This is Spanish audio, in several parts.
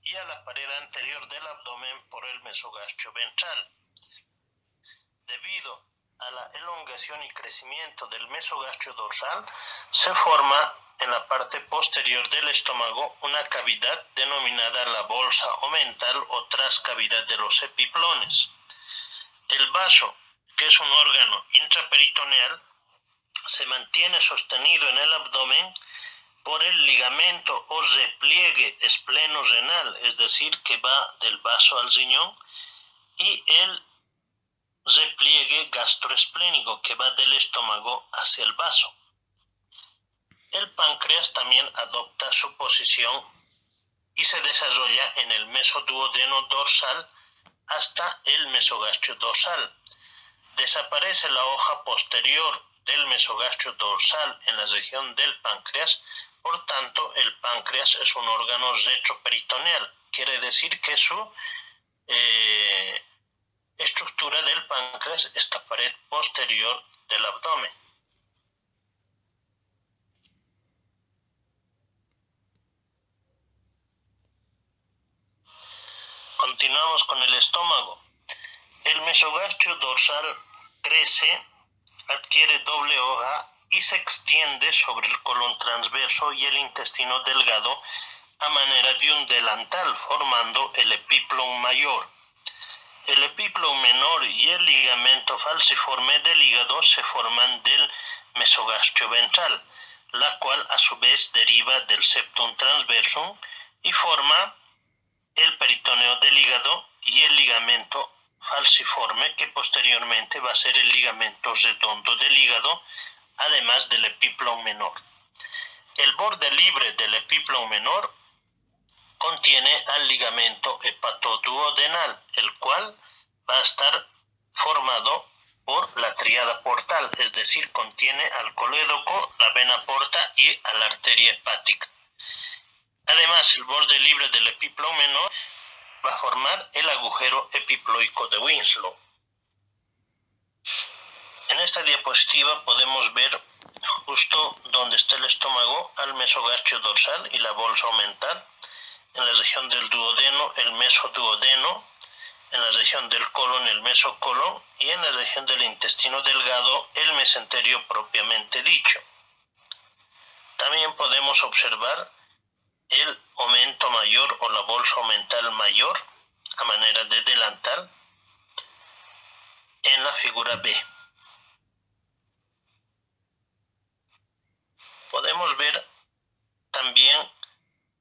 y a la pared anterior del abdomen por el mesogastrio ventral. Debido a la elongación y crecimiento del mesogastrio dorsal, se forma en la parte posterior del estómago una cavidad denominada la bolsa omental o trascavidad de los epiplones. El vaso, que es un órgano intraperitoneal, se mantiene sostenido en el abdomen por el ligamento o repliegue espleno-renal, es decir, que va del vaso al riñón, y el repliegue gastroesplénico, que va del estómago hacia el vaso. El páncreas también adopta su posición y se desarrolla en el mesoduodeno dorsal hasta el mesogastrio dorsal. Desaparece la hoja posterior del mesogastrio dorsal en la región del páncreas, por tanto el páncreas es un órgano retroperitoneal, quiere decir que su estructura del páncreas es la pared posterior del abdomen. Continuamos con el estómago. El mesogastrio dorsal crece, adquiere doble hoja y se extiende sobre el colon transverso y el intestino delgado a manera de un delantal, formando el epiplon mayor. El epiplon menor y el ligamento falciforme del hígado se forman del mesogastrio ventral, la cual a su vez deriva del septum transversum y forma el peritoneo del hígado y el ligamento falciforme, que posteriormente va a ser el ligamento redondo del hígado, además del epiplon menor. El borde libre del epiplon menor contiene al ligamento hepatoduodenal, el cual va a estar formado por la tríada portal, es decir, contiene al colédoco, la vena porta y a la arteria hepática. Además, el borde libre del epiplon menor va a formar el agujero epiploico de Winslow. En esta diapositiva podemos ver justo donde está el estómago al mesogastrio dorsal y la bolsa omental, en la región del duodeno el mesoduodeno, en la región del colon el mesocolon y en la región del intestino delgado el mesenterio propiamente dicho. También podemos observar el omento mayor o la bolsa omental mayor a manera de delantal en la figura B. Podemos ver también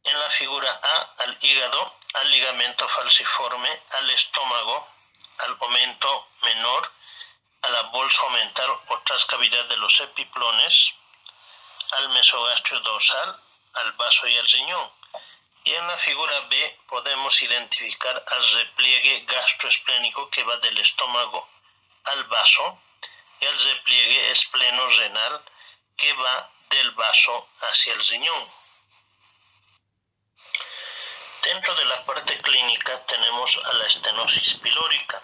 en la figura A al hígado, al ligamento falciforme, al estómago, al omento menor, a la bolsa omental o trascavidad de los epiplones, al mesogastrio dorsal, al vaso y al riñón. Y en la figura B podemos identificar al repliegue gastroesplénico, que va del estómago al vaso, y al repliegue espleno-renal, que va del vaso hacia el riñón. Dentro de la parte clínica tenemos a la estenosis pilórica.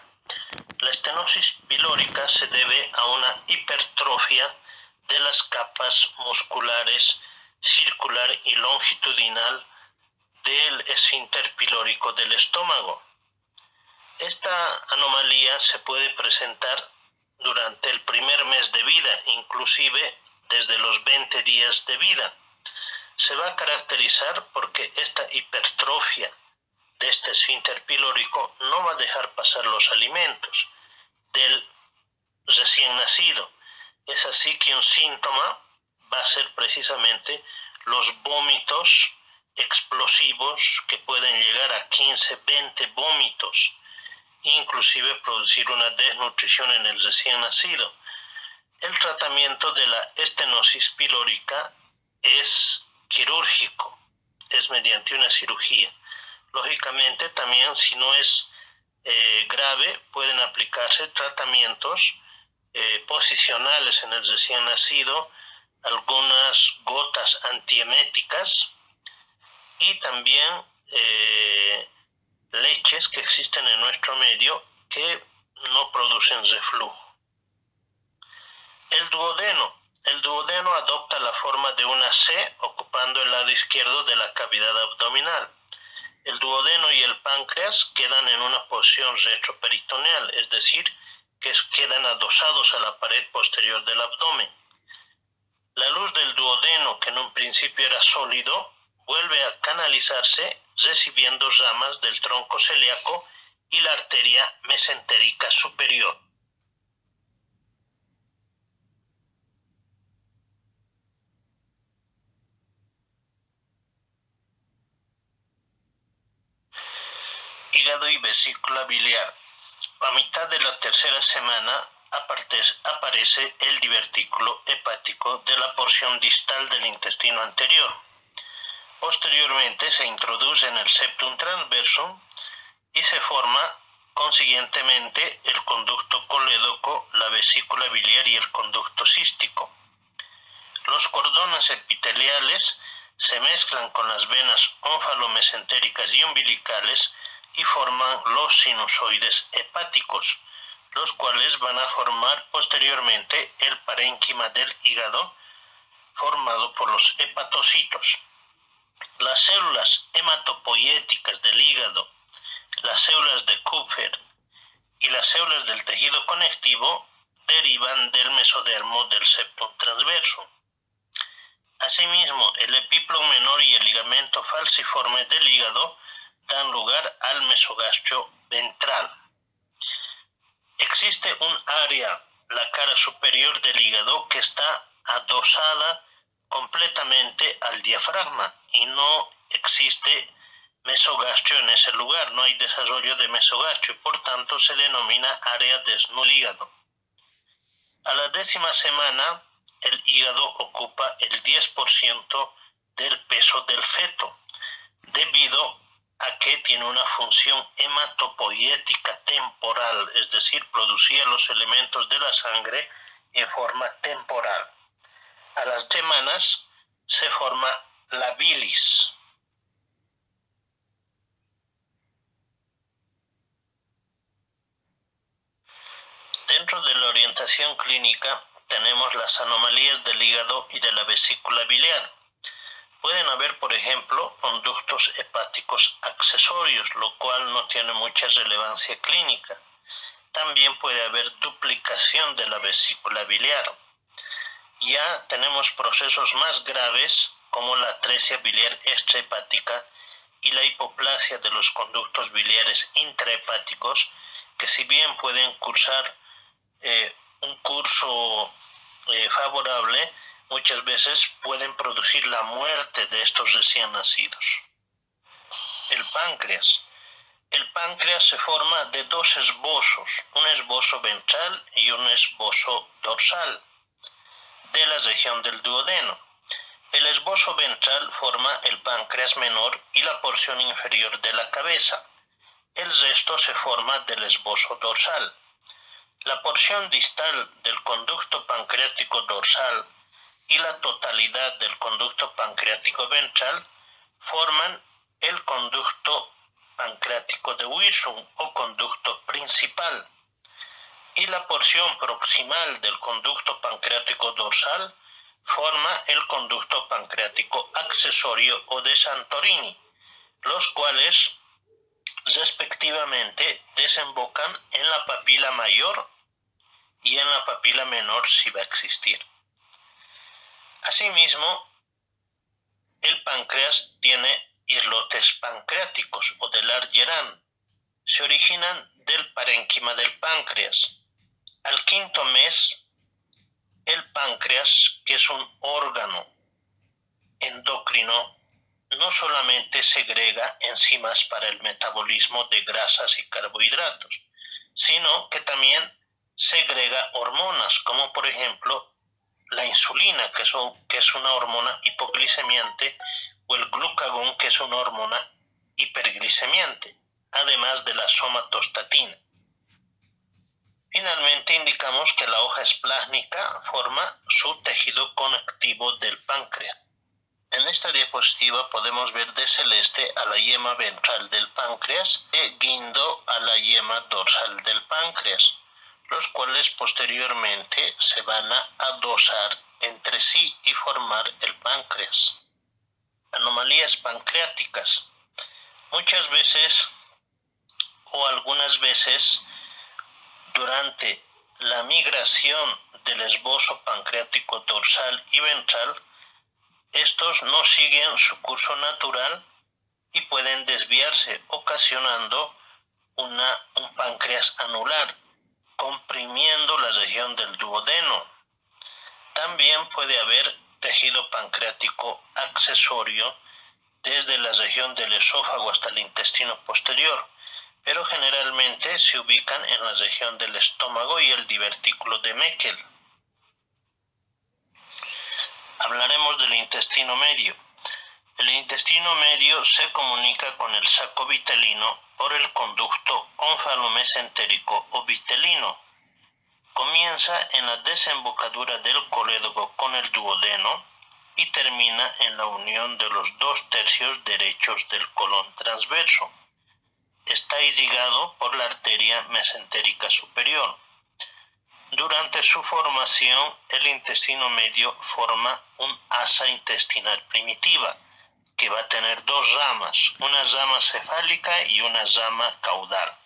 La estenosis pilórica se debe a una hipertrofia de las capas musculares circular y longitudinal del esfínter pilórico del estómago. Esta anomalía se puede presentar durante el primer mes de vida, inclusive desde los 20 días de vida. Se va a caracterizar porque esta hipertrofia de este esfínter pilórico no va a dejar pasar los alimentos del recién nacido. Es así que un síntoma va a ser precisamente los vómitos explosivos, que pueden llegar a 15, 20 vómitos, inclusive producir una desnutrición en el recién nacido. El tratamiento de la estenosis pilórica es quirúrgico, es mediante una cirugía. Lógicamente también, si no es grave, pueden aplicarse tratamientos posicionales en el recién nacido, algunas gotas antieméticas y también leches que existen en nuestro medio que no producen reflujo. El duodeno adopta la forma de una C, ocupando el lado izquierdo de la cavidad abdominal. El duodeno y el páncreas quedan en una posición retroperitoneal, es decir, que quedan adosados a la pared posterior del abdomen. La luz del duodeno, que en un principio era sólido, vuelve a canalizarse recibiendo ramas del tronco celíaco y la arteria mesentérica superior. Hígado y vesícula biliar. A mitad de la tercera semana aparece el divertículo hepático de la porción distal del intestino anterior. Posteriormente se introduce en el septum transversum y se forma consiguientemente el conducto colédoco, la vesícula biliar y el conducto cístico. Los cordones epiteliales se mezclan con las venas ónfalo-mesentéricas y umbilicales y forman los sinusoides hepáticos, los cuales van a formar posteriormente el parénquima del hígado, formado por los hepatocitos. Las células hematopoieticas del hígado, las células de Kupffer y las células del tejido conectivo derivan del mesodermo del septum transverso. Asimismo, el epíplon menor y el ligamento falciforme del hígado dan lugar al mesogastrio ventral. Existe un área, la cara superior del hígado, que está adosada completamente al diafragma y no existe mesogastrio en ese lugar, no hay desarrollo de mesogastrio, por tanto se denomina área desnudo hígado. A la 10ª semana, el hígado ocupa el 10% del peso del feto, debido a que tiene una función hematopoietica temporal, es decir, producía los elementos de la sangre en forma temporal. A las semanas se forma la bilis. Dentro de la orientación clínica tenemos las anomalías del hígado y de la vesícula biliar. Pueden haber, por ejemplo, conductos hepáticos accesorios, lo cual no tiene mucha relevancia clínica. También puede haber duplicación de la vesícula biliar. Ya tenemos procesos más graves como la atresia biliar extrahepática y la hipoplasia de los conductos biliares intrahepáticos, que si bien pueden cursar un curso favorable, muchas veces pueden producir la muerte de estos recién nacidos. El páncreas. El páncreas se forma de dos esbozos, un esbozo ventral y un esbozo dorsal de la región del duodeno. El esbozo ventral forma el páncreas menor y la porción inferior de la cabeza. El resto se forma del esbozo dorsal. La porción distal del conducto pancreático dorsal y la totalidad del conducto pancreático ventral forman el conducto pancreático de Wirsum o conducto principal, y la porción proximal del conducto pancreático dorsal forma el conducto pancreático accesorio o de Santorini, los cuales respectivamente desembocan en la papila mayor y en la papila menor si va a existir. Asimismo, el páncreas tiene islotes pancreáticos o de Langerhans. Se originan del parénquima del páncreas. Al 5º mes, el páncreas, que es un órgano endocrino, no solamente segrega enzimas para el metabolismo de grasas y carbohidratos, sino que también segrega hormonas, como por ejemplo la insulina, que es una hormona hipoglicemiante, o el glucagón, que es una hormona hiperglicemiante, además de la somatostatina. Finalmente indicamos que la hoja esplásnica forma su tejido conectivo del páncreas. En esta diapositiva podemos ver de celeste a la yema ventral del páncreas y guindo a la yema dorsal del páncreas, los cuales posteriormente se van a adosar entre sí y formar el páncreas. Anomalías pancreáticas. Muchas veces o algunas veces durante la migración del esbozo pancreático dorsal y ventral, estos no siguen su curso natural y pueden desviarse, ocasionando un páncreas anular, comprimiendo la región del duodeno. También puede haber tejido pancreático accesorio desde la región del esófago hasta el intestino posterior, pero generalmente se ubican en la región del estómago y el divertículo de Meckel. Hablaremos del intestino medio. El intestino medio se comunica con el saco vitelino por el conducto ónfalo-mesentérico o vitelino. Comienza en la desembocadura del colédoco con el duodeno y termina en la unión de los 2/3 derechos del colon transverso. Está irrigado por la arteria mesentérica superior. Durante su formación, el intestino medio forma un asa intestinal primitiva, que va a tener dos ramas, una rama cefálica y una rama caudal.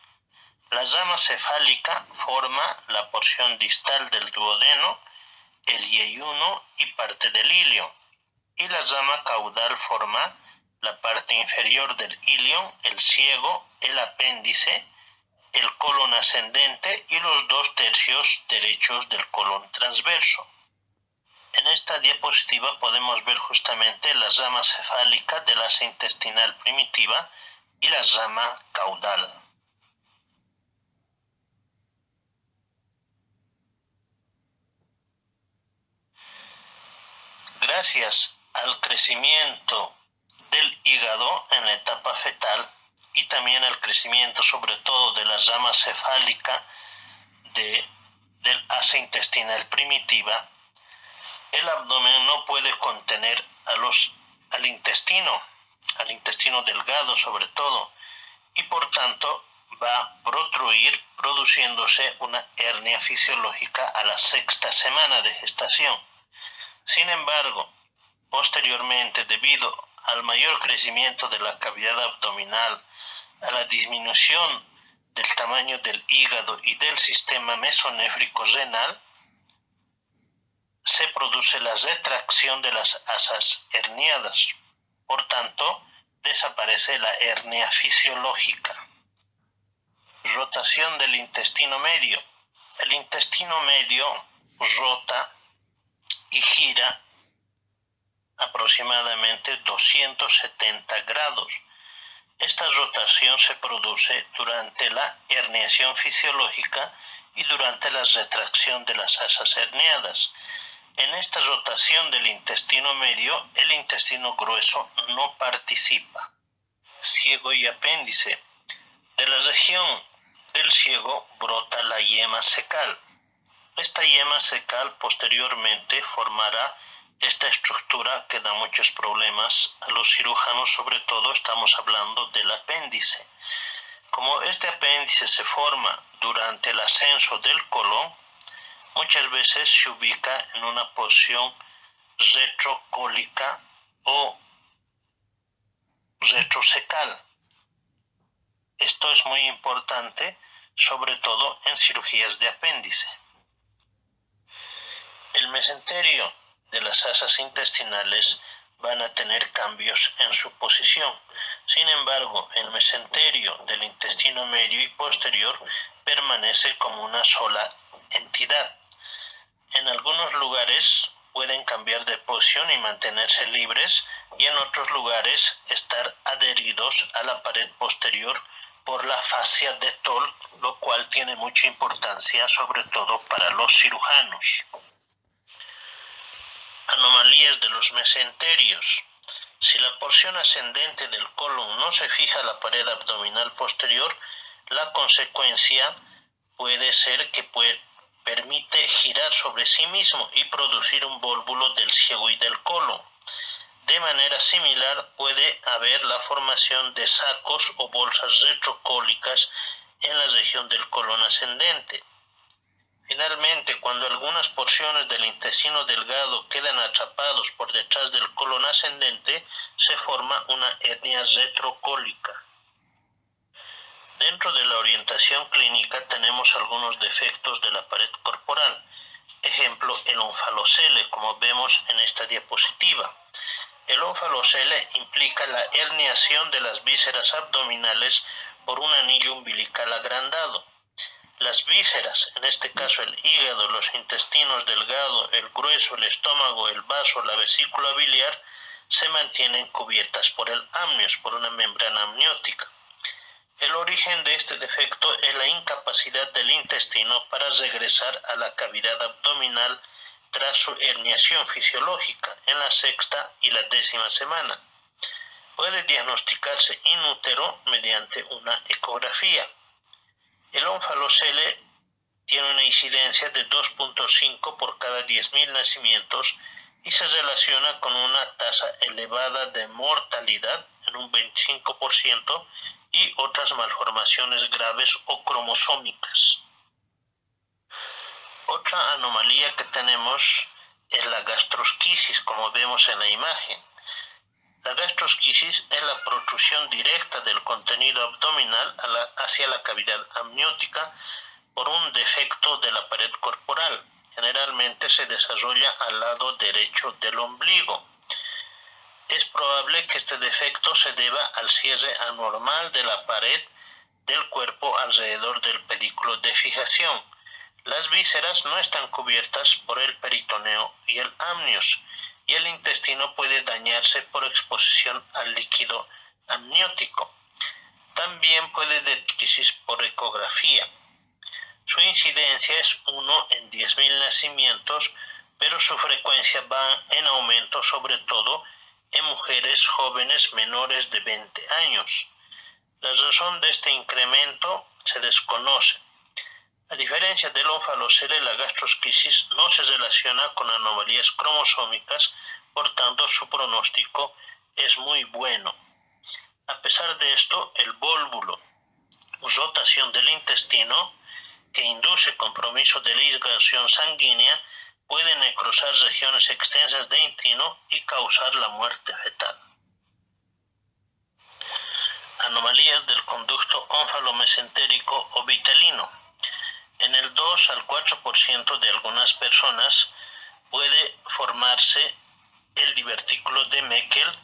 La rama cefálica forma la porción distal del duodeno, el yeyuno y parte del ilio, y la rama caudal forma la parte inferior del ilion, el ciego, el apéndice, el colon ascendente y los 2/3 derechos del colon transverso. En esta diapositiva podemos ver justamente la rama cefálica del asa intestinal primitiva y la rama caudal. Gracias al crecimiento del hígado en la etapa fetal y también al crecimiento sobre todo de la rama cefálica del asa intestinal primitiva, el abdomen no puede contener al intestino delgado sobre todo, y por tanto va a protruir produciéndose una hernia fisiológica a la 6ª semana de gestación. Sin embargo, posteriormente, debido al mayor crecimiento de la cavidad abdominal, a la disminución del tamaño del hígado y del sistema mesonéfrico renal, se produce la retracción de las asas herniadas. Por tanto, desaparece la hernia fisiológica. Rotación del intestino medio. El intestino medio rota y gira aproximadamente 270 grados. Esta rotación se produce durante la herniación fisiológica y durante la retracción de las asas herniadas. En esta rotación del intestino medio, el intestino grueso no participa. Ciego y apéndice. De la región del ciego brota la yema cecal. Esta yema cecal posteriormente formará esta estructura que da muchos problemas a los cirujanos, sobre todo estamos hablando del apéndice. Como este apéndice se forma durante el ascenso del colon, muchas veces se ubica en una posición retrocólica o retrocecal. Esto es muy importante, sobre todo en cirugías de apéndice. El mesenterio de las asas intestinales van a tener cambios en su posición. Sin embargo, el mesenterio del intestino medio y posterior permanece como una sola entidad. En algunos lugares pueden cambiar de posición y mantenerse libres, y en otros lugares estar adheridos a la pared posterior por la fascia de Toll, lo cual tiene mucha importancia, sobre todo para los cirujanos. Anomalías de los mesenterios. Si la porción ascendente del colon no se fija a la pared abdominal posterior, la consecuencia puede ser que permite girar sobre sí mismo y producir un vólvulo del ciego y del colon. De manera similar puede haber la formación de sacos o bolsas retrocólicas en la región del colon ascendente. Finalmente, cuando algunas porciones del intestino delgado quedan atrapados por detrás del colon ascendente, se forma una hernia retrocólica. Dentro de la orientación clínica tenemos algunos defectos de la pared corporal. Ejemplo, el onfalocele, como vemos en esta diapositiva. El onfalocele implica la herniación de las vísceras abdominales por un anillo umbilical agrandado. Las vísceras, en este caso el hígado, los intestinos delgados, el grueso, el estómago, el vaso, la vesícula biliar, se mantienen cubiertas por el amnios, por una membrana amniótica. El origen de este defecto es la incapacidad del intestino para regresar a la cavidad abdominal tras su herniación fisiológica en la 6ª y la 10ª semana. Puede diagnosticarse in útero mediante una ecografía. El onfalocele tiene una incidencia de 2.5 por cada 10.000 nacimientos y se relaciona con una tasa elevada de mortalidad en un 25% y otras malformaciones graves o cromosómicas. Otra anomalía que tenemos es la gastrosquisis, como vemos en la imagen. La gastrosquisis es la protrusión directa del contenido abdominal hacia la cavidad amniótica por un defecto de la pared corporal. Generalmente se desarrolla al lado derecho del ombligo. Es probable que este defecto se deba al cierre anormal de la pared del cuerpo alrededor del pedículo de fijación. Las vísceras no están cubiertas por el peritoneo y el amnios, y el intestino puede dañarse por exposición al líquido amniótico. También puede declisis por ecografía. Su incidencia es 1 en 10.000 nacimientos, pero su frecuencia va en aumento, sobre todo en mujeres jóvenes menores de 20 años. La razón de este incremento se desconoce. A diferencia del onfalocele, la gastrosquisis no se relaciona con anomalías cromosómicas, por tanto su pronóstico es muy bueno. A pesar de esto, el vólvulo, rotación del intestino, que induce compromiso de la irrigación sanguínea, puede necrosar regiones extensas de intestino y causar la muerte fetal. Anomalías del conducto ónfalo-mesentérico o vitelino. En el 2 al 4% de algunas personas puede formarse el divertículo de Meckel,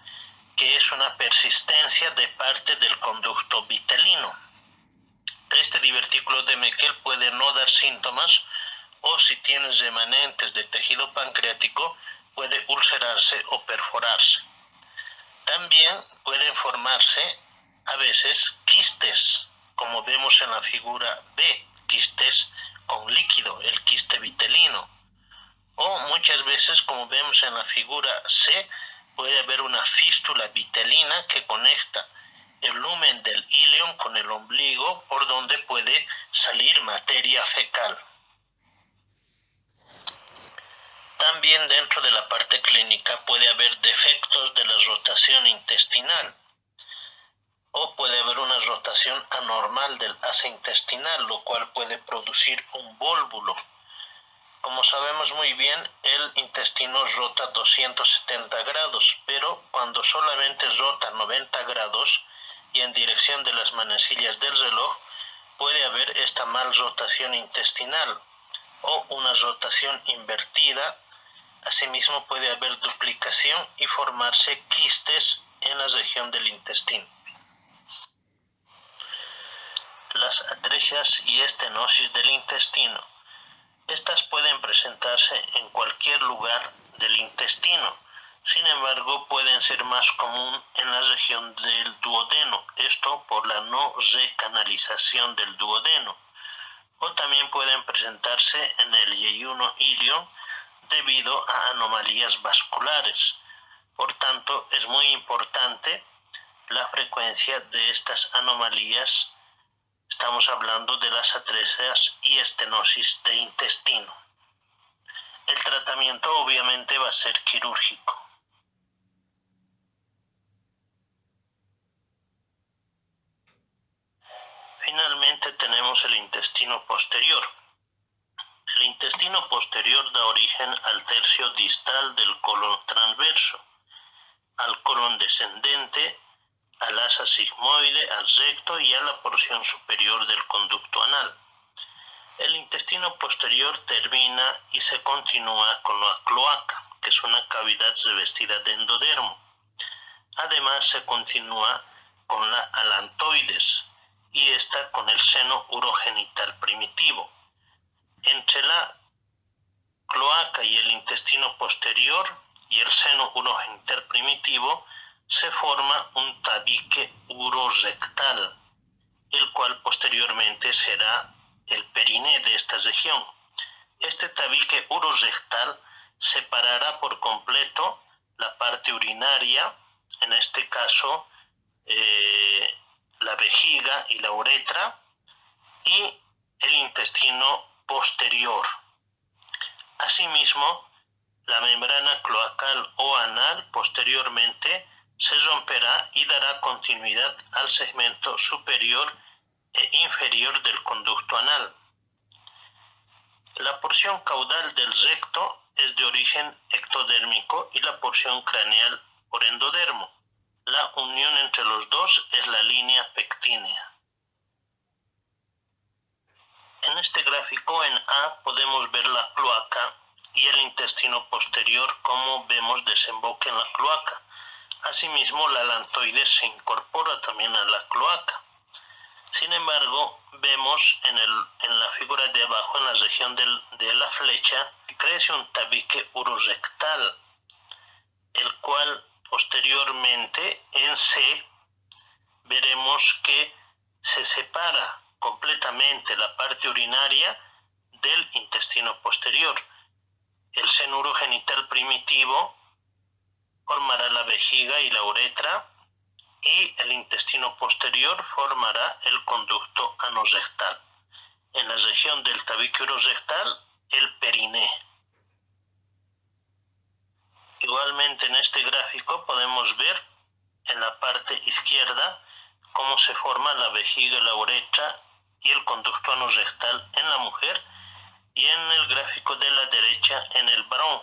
que es una persistencia de parte del conducto vitelino. Este divertículo de Meckel puede no dar síntomas, o si tiene remanentes de tejido pancreático puede ulcerarse o perforarse. También pueden formarse a veces quistes, como vemos en la figura B, quistes con líquido, el quiste vitelino. O muchas veces, como vemos en la figura C, puede haber una fístula vitelina que conecta el lumen del ilion con el ombligo, por donde puede salir materia fecal. También dentro de la parte clínica puede haber defectos de la rotación intestinal, o puede haber una rotación anormal del asa intestinal, lo cual puede producir un vólvulo. Como sabemos muy bien, el intestino rota 270 grados, pero cuando solamente rota 90 grados y en dirección de las manecillas del reloj, puede haber esta mal rotación intestinal o una rotación invertida. Asimismo puede haber duplicación y formarse quistes en la región del intestino. Las atresias y estenosis del intestino. Estas pueden presentarse en cualquier lugar del intestino. Sin embargo, pueden ser más común en la región del duodeno, esto por la no recanalización del duodeno. O también pueden presentarse en el yeyuno ilio debido a anomalías vasculares. Por tanto, es muy importante la frecuencia de estas anomalías. Estamos hablando de las atresias y estenosis de intestino. El tratamiento obviamente va a ser quirúrgico. Finalmente tenemos el intestino posterior. El intestino posterior da origen al tercio distal del colon transverso, al colon descendente, al asa sigmoide, al recto y a la porción superior del conducto anal. El intestino posterior termina y se continúa con la cloaca, que es una cavidad revestida de endodermo. Además, se continúa con la alantoides y esta con el seno urogenital primitivo. Entre la cloaca y el intestino posterior y el seno urogenital primitivo se forma un tabique urorectal, el cual posteriormente será el periné de esta región. Este tabique urorectal separará por completo la parte urinaria, en este caso la vejiga y la uretra, y el intestino posterior. Asimismo, la membrana cloacal o anal posteriormente se romperá y dará continuidad al segmento superior e inferior del conducto anal. La porción caudal del recto es de origen ectodérmico y la porción craneal por endodermo. La unión entre los dos es la línea pectínea. En este gráfico en A podemos ver la cloaca y el intestino posterior, como vemos desemboca en la cloaca. Asimismo, la alantoides se incorpora también a la cloaca. Sin embargo, vemos en la figura de abajo, en la región de la flecha, crece un tabique urorectal, el cual posteriormente en C veremos que se separa completamente la parte urinaria del intestino posterior. El seno urogenital primitivo formará la vejiga y la uretra, y el intestino posterior formará el conducto anorectal. En la región del tabique urorectal, el periné. Igualmente en este gráfico podemos ver en la parte izquierda cómo se forma la vejiga, la uretra y el conducto anorectal en la mujer, y en el gráfico de la derecha en el varón.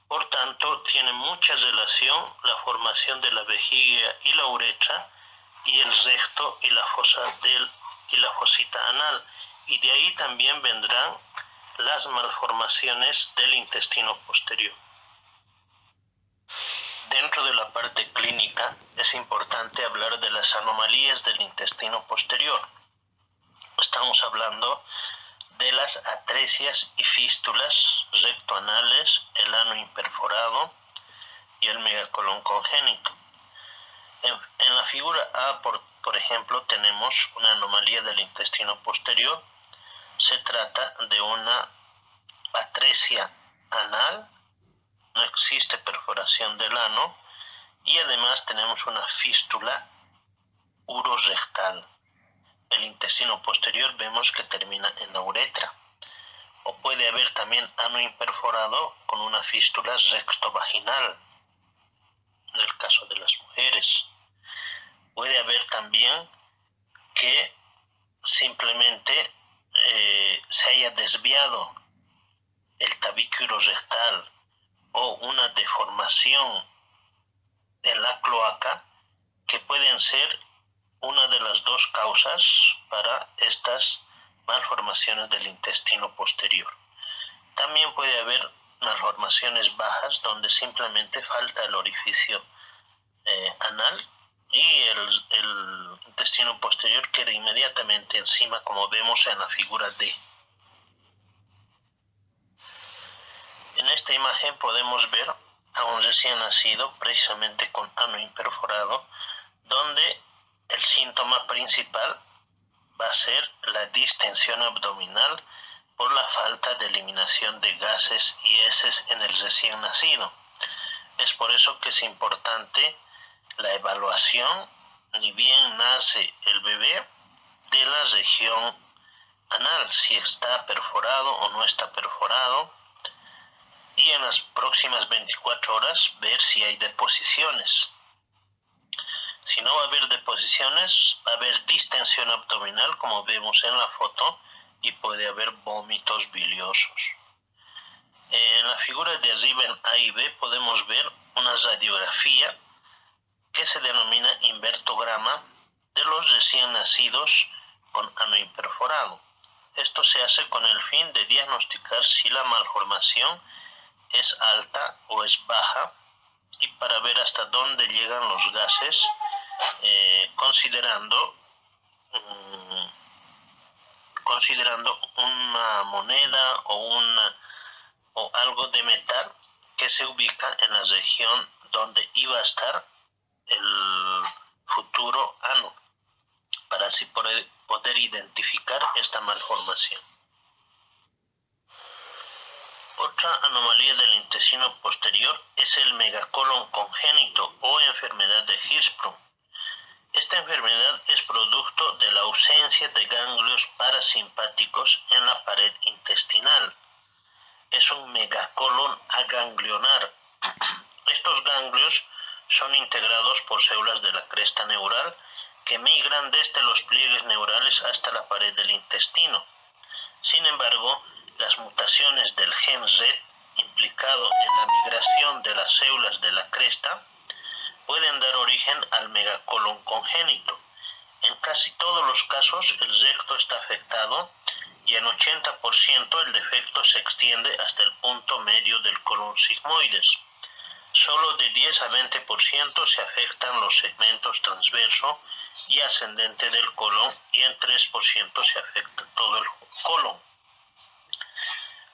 Por tanto, tiene mucha relación la formación de la vejiga y la uretra y el recto y la fosita anal, y de ahí también vendrán las malformaciones del intestino posterior. Dentro de la parte clínica es importante hablar de las anomalías del intestino posterior. Estamos hablando de las atresias y fístulas rectoanales, el ano imperforado y el megacolon congénito. En la figura A, por ejemplo, tenemos una anomalía del intestino posterior. Se trata de una atresia anal, no existe perforación del ano, y además tenemos una fístula urorectal. El intestino posterior vemos que termina en la uretra. O puede haber también ano imperforado con una fístula rectovaginal, en el caso de las mujeres. Puede haber también que simplemente se haya desviado el tabique urorectal o una deformación en la cloaca, que pueden ser una de las dos causas para estas malformaciones del intestino posterior. También puede haber malformaciones bajas donde simplemente falta el orificio anal y el intestino posterior queda inmediatamente encima, como vemos en la figura D. En esta imagen podemos ver a un recién nacido precisamente con ano imperforado, donde el síntoma principal va a ser la distensión abdominal por la falta de eliminación de gases y heces en el recién nacido. Es por eso que es importante la evaluación, ni bien nace el bebé, de la región anal, si está perforado o no está perforado, y en las próximas 24 horas ver si hay deposiciones. Si no va a haber deposiciones, va a haber distensión abdominal, como vemos en la foto, y puede haber vómitos biliosos. En la figura de arriba en A y B podemos ver una radiografía que se denomina invertograma de los recién nacidos con ano imperforado. Esto se hace con el fin de diagnosticar si la malformación es alta o es baja y para ver hasta dónde llegan los gases, considerando una moneda o algo de metal que se ubica en la región donde iba a estar el futuro ano, para así poder identificar esta malformación. Otra anomalía del intestino posterior es el megacolon congénito o enfermedad de Hirschsprung. Esta enfermedad es producto de la ausencia de ganglios parasimpáticos en la pared intestinal. Es un megacolon aganglionar. Estos ganglios son integrados por células de la cresta neural que migran desde los pliegues neurales hasta la pared del intestino. Sin embargo, las mutaciones del gen Z implicado en la migración de las células de la cresta pueden dar origen al megacolon congénito. En casi todos los casos el recto está afectado y en 80% el defecto se extiende hasta el punto medio del colon sigmoides. Solo de 10 a 20% se afectan los segmentos transverso y ascendente del colon y en 3% se afecta todo el colon.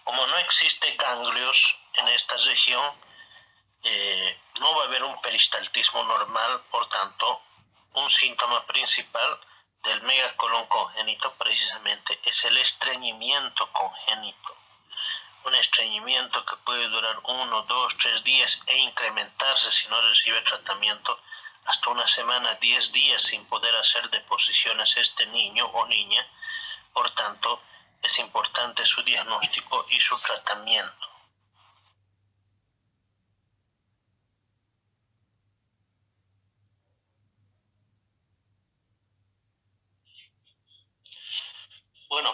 Como no existe ganglios en esta región, no va a haber un peristaltismo normal, por tanto, un síntoma principal del megacolon congénito precisamente es el estreñimiento congénito. Un estreñimiento que puede durar 1, 2, 3 días e incrementarse si no recibe tratamiento hasta una semana, 10 días sin poder hacer deposiciones este niño o niña. Por tanto, es importante su diagnóstico y su tratamiento. Bueno,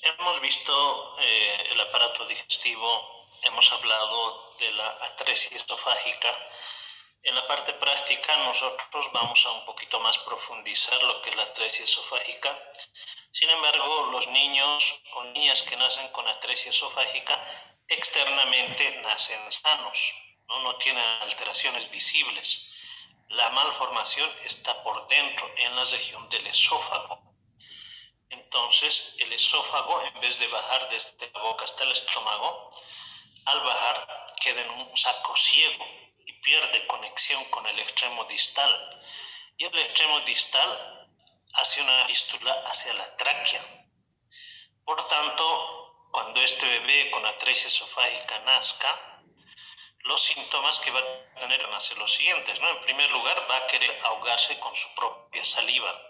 hemos visto el aparato digestivo, hemos hablado de la atresia esofágica. En la parte práctica nosotros vamos a un poquito más profundizar lo que es la atresia esofágica. Sin embargo, los niños o niñas que nacen con atresia esofágica externamente nacen sanos, no tienen alteraciones visibles. La malformación está por dentro, en la región del esófago. Entonces, el esófago, en vez de bajar desde la boca hasta el estómago, al bajar queda en un saco ciego y pierde conexión con el extremo distal. Y el extremo distal hace una fístula hacia la tráquea. Por tanto, cuando este bebé con atresia esofágica nazca, los síntomas que va a tener van a ser los siguientes, ¿no? En primer lugar, va a querer ahogarse con su propia saliva.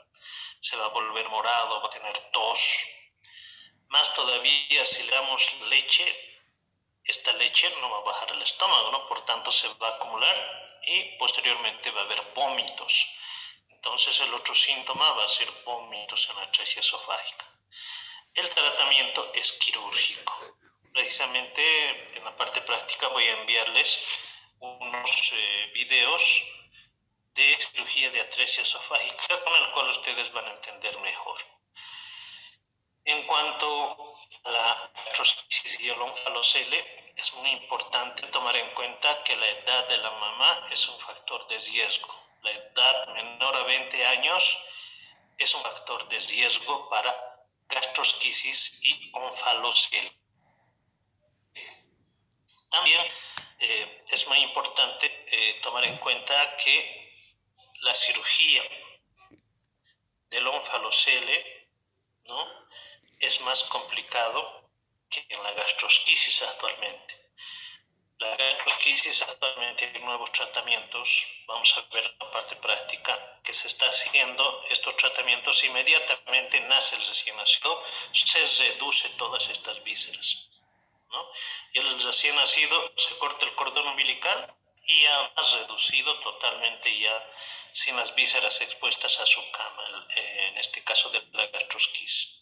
Se va a volver morado, va a tener tos. Más todavía, si le damos leche, esta leche no va a bajar al estómago, ¿no? Por tanto, se va a acumular y posteriormente va a haber vómitos. Entonces, el otro síntoma va a ser vómitos en la atresia esofágica. El tratamiento es quirúrgico. Precisamente en la parte práctica voy a enviarles unos videos de cirugía de atresia esofágica con el cual ustedes van a entender mejor. En cuanto a la gastrosquisis y el onfalocele, es muy importante tomar en cuenta que la edad de la mamá es un factor de riesgo. La edad menor a 20 años es un factor de riesgo para gastrosquisis y onfalocele. También es muy importante tomar en cuenta que la cirugía del onfalocele, ¿no?, es más complicado que en la gastrosquisis actualmente. La gastrosquisis actualmente hay nuevos tratamientos, vamos a ver en la parte práctica que se está haciendo estos tratamientos inmediatamente nace el recién nacido, se reduce todas estas vísceras, ¿no? Y el recién nacido se corta el cordón umbilical y ya más reducido totalmente, ya sin las vísceras expuestas a su cama, en este caso de la gastrosquisis.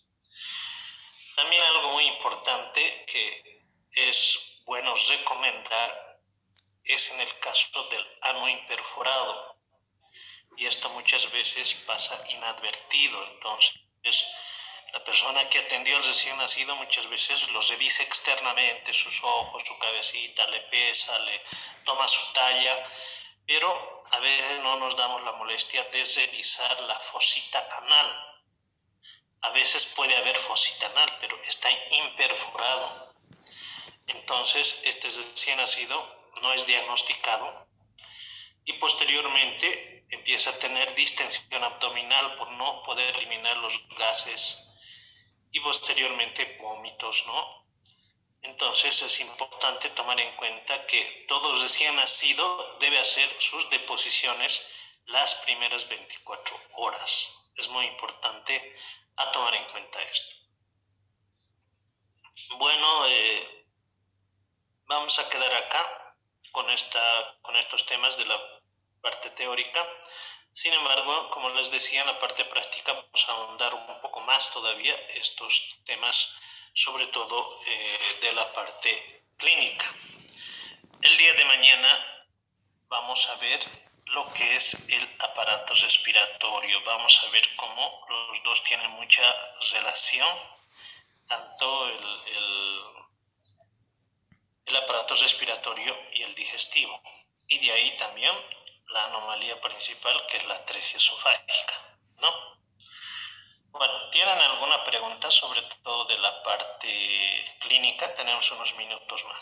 También algo muy importante que es bueno recomendar es en el caso del ano imperforado. y esto muchas veces pasa inadvertido. Entonces, la persona que atendió al recién nacido muchas veces lo revisa externamente, sus ojos, su cabecita, le pesa, le toma su talla, pero a veces no nos damos la molestia de revisar la fosita anal. A veces puede haber fosita anal, pero está imperforado. Entonces, este recién nacido no es diagnosticado y posteriormente empieza a tener distensión abdominal por no poder eliminar los gases y posteriormente vómitos, ¿no? Entonces es importante tomar en cuenta que todo recién nacido debe hacer sus deposiciones las primeras 24 horas. Es muy importante a tomar en cuenta esto. Bueno, vamos a quedar acá con estos temas de la parte teórica. Sin embargo, como les decía, en la parte práctica vamos a ahondar un poco más todavía estos temas, sobre todo de la parte clínica. El día de mañana vamos a ver lo que es el aparato respiratorio. Vamos a ver cómo los dos tienen mucha relación, tanto el aparato respiratorio y el digestivo. Y de ahí también la anomalía principal, que es la atresia esofágica, ¿no? Bueno, ¿tienen alguna pregunta sobre todo de la parte clínica? Tenemos unos minutos más.